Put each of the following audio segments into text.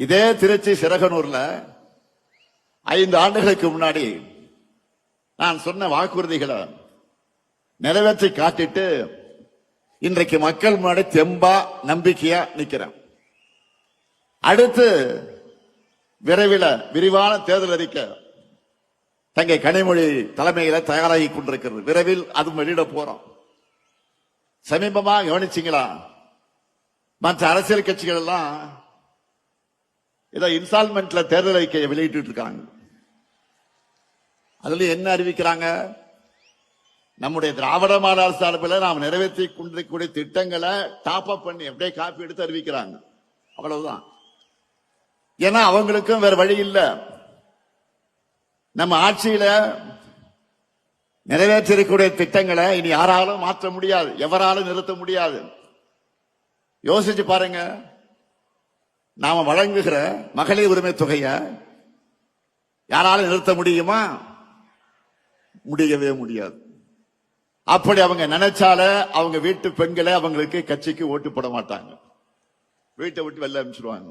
இதே திருச்சி சிறகனூர்ல 5 ஆண்டுகளுக்கு முன்னாடி நான் சொன்ன வாக்குறுதிகளை நிறைவேற்றி காட்டிட்டு இன்றைக்கு மக்கள் முன்னாடி தெம்பா நம்பிக்கையா நிக்கிறேன். அடுத்து விரைவில் விரிவான தேர்தல் அறிக்கை தங்கை கனிமொழி தலைமையில தயாராகி கொண்டிருக்கிறது. விரைவில் அது வெளியிட போறோம். சமீபமா கவனிச்சீங்களா, மற்ற அரசியல் கட்சிகள் எல்லாம் ஏதோ இன்ஸ்டால்மெண்ட்ல தேர்தல் அறிக்கையை வெளியிட்டு இருக்காங்க. அதுல என்ன அறிவிக்கிறாங்க? நம்முடைய திராவிட மாடல் சார்பில் நாம் நிறைவேற்றி கொண்டிருக்கக்கூடிய திட்டங்களை டாப் அப் பண்ணி அப்படியே காப்பி எடுத்து அறிவிக்கிறாங்க. அவ்வளவுதான். ஏன்னா அவங்களுக்கும் வேற வழி இல்லை. நம்ம ஆட்சியில நிறைவேற்றிருக்கக்கூடிய திட்டங்களை இனி யாராலும் மாற்ற முடியாது, எவராலும் நிறுத்த முடியாது. யோசிச்சு பாருங்க, நாம வழங்குகிற மகளிர் உரிமை தொகையை யாராலும் நிறுத்த முடியுமா? முடியவே முடியாது. அப்படி அவங்க நினைச்சால அவங்க வீட்டு பெண்களை அவங்களுக்கு கட்சிக்கு ஓட்டு போட மாட்டாங்க, வீட்டை விட்டு வெளில அனுப்பிச்சிடுவாங்க.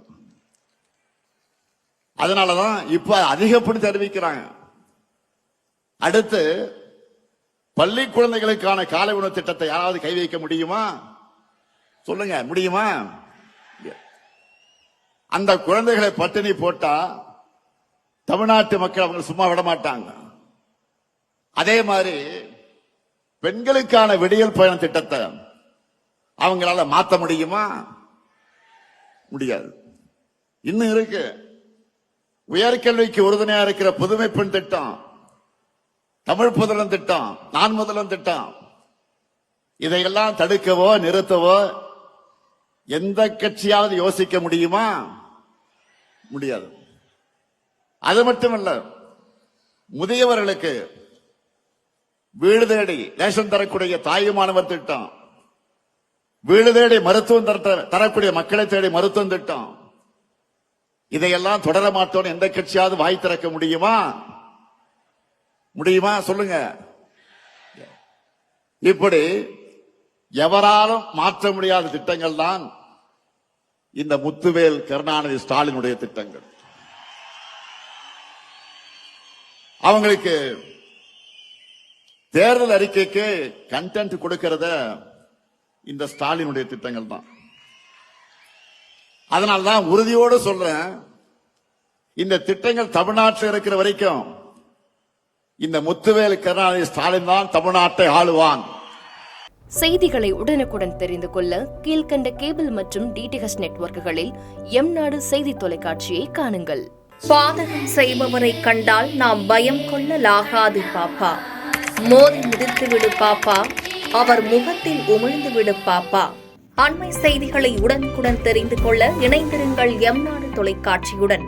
அதனாலதான் இப்ப அதிகப்படி தெரிவிக்கிறாங்க. அடுத்து பள்ளி குழந்தைகளுக்கான காலை உணவு திட்டத்தை யாராவது கை வைக்க முடியுமா? சொல்லுங்க, முடியுமா? அந்த குழந்தைகளை பட்டினி போட்டா தமிழ்நாட்டு மக்கள் அவங்க சும்மா விட மாட்டாங்க. அதே மாதிரி பெண்களுக்கான விடியல் பயண திட்டத்தை அவங்களால மாற்ற முடியுமா? முடியாது. இன்னும் இருக்கு. உயர்கல்விக்கு உறுதுணையா இருக்கிற புதுமை பெண் திட்டம், தமிழ் புதலன் திட்டம், நான் முதலன் திட்டம், இதையெல்லாம் தடுக்கவோ நிறுத்தவோ எந்த கட்சியாவது யோசிக்க முடியுமா? முடியாது. அது மட்டுமல்ல, முதியவர்களுக்கு வீடு தேடி ரேஷன் தரக்கூடிய தாயுமானவர் திட்டம், வீடு தேடி மருத்துவம் தரக்கூடிய மக்களை தேடி மருத்துவம் திட்டம், இதையெல்லாம் தொடர மாட்டோம் எந்த கட்சியாவது வாய் திறக்க முடியுமா? முடியுமா? சொல்லுங்க. இப்படி எவராலும் மாற்ற முடியாத திட்டங்கள் தான் இந்த முத்துவேல் கருணாநிதி ஸ்டாலினுடைய திட்டங்கள். அவங்களுக்கு தேர்தல் அறிக்கைக்கு கண்டென்ட் கொடுக்கிறத இந்த ஸ்டாலினுடைய திட்டங்கள் தான். அதனால்தான் உறுதியோடு சொல்றேன், இந்த திட்டங்கள் தமிழ்நாட்டில் இருக்கிற வரைக்கும் இந்த முத்துவேல் கருணாநிதி ஸ்டாலின் தான் தமிழ்நாட்டை ஆளுவான். செய்திகளை உடனுக்குடன் தெரிந்து கொள்ள கீழ்கண்ட கேபிள் மற்றும் டிடிஎச் நெட்வொர்க்குகளில் எம்நாடு செய்தி தொலைக்காட்சியை காணுங்கள். பாதகம் செய்பவரை கண்டால் நாம் பயம் கொள்ளலாகாது பாப்பா. மோதி மிதித்து விடு பாப்பா, அவர் முகத்தில் உமிழ்ந்து விடு பாப்பா. அண்மை செய்திகளை உடனுக்குடன் தெரிந்து கொள்ள இணைந்திருங்கள் எம்நாடு தொலைக்காட்சியுடன்.